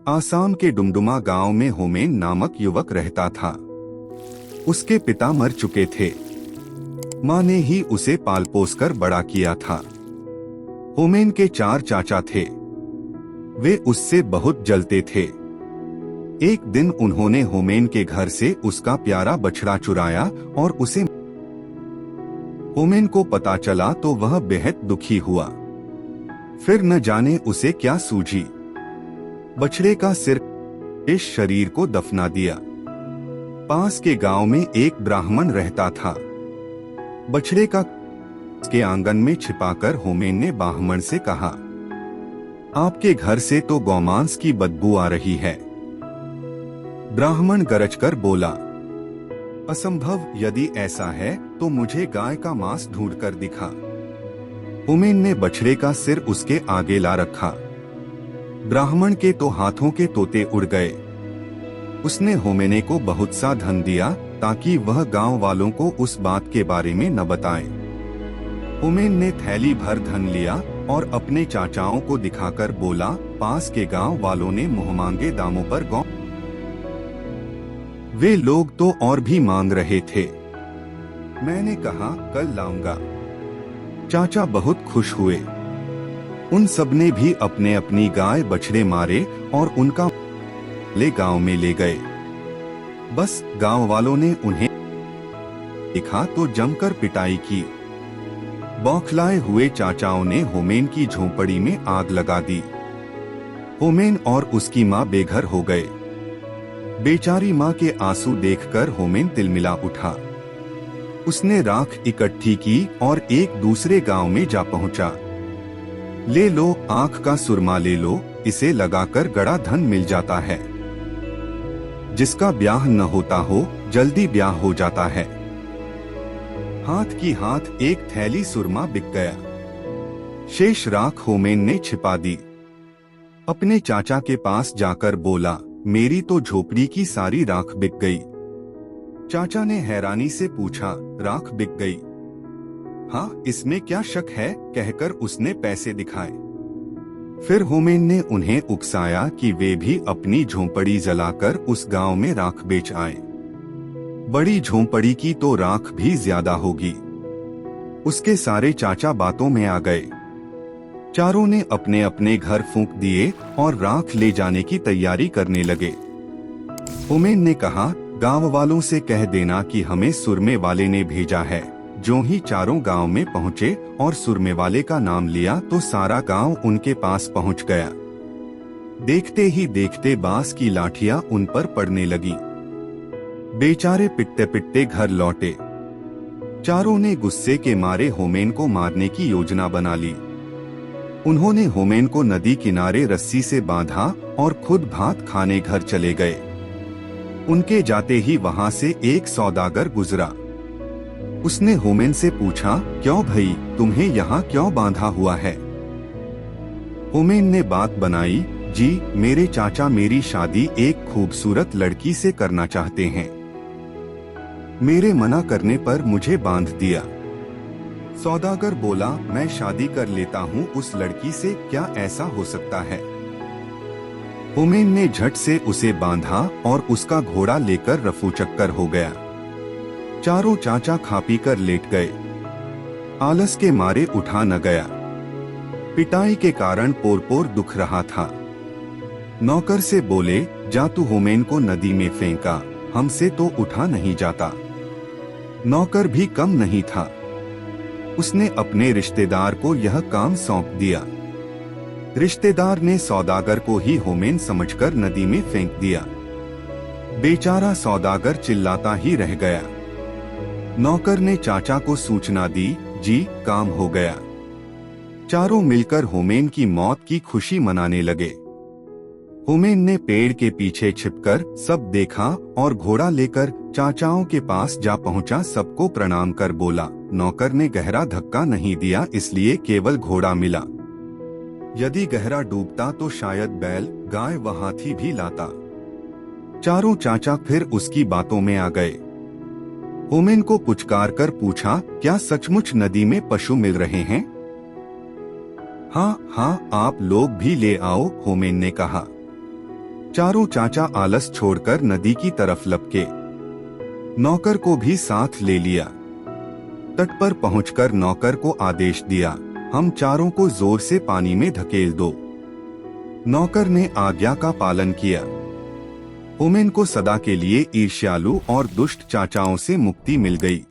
आसाम के डुमडुमा गांव में होमेन नामक युवक रहता था। उसके पिता मर चुके थे। माँ ने ही उसे पाल पोस कर बड़ा किया था। होमेन के 4 चाचा थे। वे उससे बहुत जलते थे। एक दिन उन्होंने होमेन के घर से उसका प्यारा बछड़ा चुराया और उसे होमेन को पता चला तो वह बेहद दुखी हुआ। फिर न जाने उसे क्या सूझी, बछड़े का सिर इस शरीर को दफना दिया। पास के गांव में एक ब्राह्मण रहता था। बछड़े का के आंगन में छिपाकर होमेन ने ब्राह्मण से कहा, आपके घर से तो गौमांस की बदबू आ रही है। ब्राह्मण गरजकर बोला, असंभव, यदि ऐसा है तो मुझे गाय का मांस ढूंढकर दिखा। होमेन ने बछड़े का सिर उसके आगे ला रखा। ब्राह्मण के तो हाथों के तोते उड़ गए। उसने होमेने को बहुत सा धन दिया ताकि वह गांव वालों को उस बात के बारे में न बताए। होमेन ने थैली भर धन लिया और अपने चाचाओं को दिखाकर बोला, पास के गांव वालों ने मुंहमांगे दामों पर गौ। वे लोग तो और भी मांग रहे थे। मैंने कहा, कल लाऊंगा। चाचा बहुत खुश हुए। उन सबने भी अपने अपनी गाय बछड़े मारे और उनका ले गांव में ले गए। बस गांव वालों ने उन्हें देखा तो जमकर पिटाई की। बौखलाए हुए चाचाओं ने होमेन की झोंपड़ी में आग लगा दी। होमेन और उसकी मां बेघर हो गए। बेचारी मां के आंसू देखकर होमेन तिलमिला उठा। उसने राख इकट्ठी की और एक दूसरे गांव में जा पहुंचा। ले लो, आंख का सुरमा ले लो, इसे लगाकर गड़ा धन मिल जाता है। जिसका ब्याह न होता हो, जल्दी ब्याह हो जाता है। हाथ की हाथ एक थैली सुरमा बिक गया। शेष राख होमेन ने छिपा दी। अपने चाचा के पास जाकर बोला, मेरी तो झोपड़ी की सारी राख बिक गई। चाचा ने हैरानी से पूछा, राख बिक गई? हाँ, इसमें क्या शक है, कहकर उसने पैसे दिखाए। फिर होमेन ने उन्हें उकसाया कि वे भी अपनी झोंपड़ी जलाकर उस गांव में राख बेच आए। बड़ी झोंपड़ी की तो राख भी ज्यादा होगी। उसके सारे चाचा बातों में आ गए। चारों ने अपने अपने घर फूंक दिए और राख ले जाने की तैयारी करने लगे। होमेन ने कहा, गांव वालों से कह देना कि हमें सुरमे वाले ने भेजा है। जो ही चारों गांव में पहुंचे और सुरमे वाले का नाम लिया तो सारा गांव उनके पास पहुंच गया। देखते ही देखते बांस की लाठियां उन पर पड़ने लगी। बेचारे पिटते पिटते घर लौटे। चारों ने गुस्से के मारे होमेन को मारने की योजना बना ली। उन्होंने होमेन को नदी किनारे रस्सी से बांधा और खुद भात खाने घर चले गए। उनके जाते ही वहां से एक सौदागर गुजरा। उसने होमेन से पूछा, क्यों भाई, तुम्हें यहाँ क्यों बांधा हुआ है? होमेन ने बात बनाई, जी, मेरे चाचा मेरी शादी एक खूबसूरत लड़की से करना चाहते हैं। मेरे मना करने पर मुझे बांध दिया। सौदागर बोला, मैं शादी कर लेता हूँ उस लड़की से, क्या ऐसा हो सकता है? होमेन ने झट से उसे बांधा और उसका घोड़ा लेकर रफू चक्कर हो गया। चारों चाचा खा पी कर लेट गए। आलस के मारे उठा न गया। पिटाई के कारण पोर पोर दुख रहा था। नौकर से बोले, जा तू होमेन को नदी में फेंका, हमसे तो उठा नहीं जाता। नौकर भी कम नहीं था। उसने अपने रिश्तेदार को यह काम सौंप दिया। रिश्तेदार ने सौदागर को ही होमेन समझकर नदी में फेंक दिया। बेचारा सौदागर चिल्लाता ही रह गया। नौकर ने चाचा को सूचना दी, जी, काम हो गया। चारों मिलकर होमेन की मौत की खुशी मनाने लगे। होमेन ने पेड़ के पीछे छिपकर सब देखा और घोड़ा लेकर चाचाओं के पास जा पहुंचा। सबको प्रणाम कर बोला, नौकर ने गहरा धक्का नहीं दिया, इसलिए केवल घोड़ा मिला। यदि गहरा डूबता तो शायद बैल, गाय व हाथी भी लाता। चारों चाचा फिर उसकी बातों में आ गए। होमेन को पुचकार कर पूछा, क्या सचमुच नदी में पशु मिल रहे हैं? हाँ हाँ, आप लोग भी ले आओ, होमेन ने कहा। चारों चाचा आलस छोड़कर नदी की तरफ लपके। नौकर को भी साथ ले लिया। तट पर पहुंचकर नौकर को आदेश दिया, हम चारों को जोर से पानी में धकेल दो। नौकर ने आज्ञा का पालन किया। ओमेन को सदा के लिए ईर्ष्यालु और दुष्ट चाचाओं से मुक्ति मिल गई।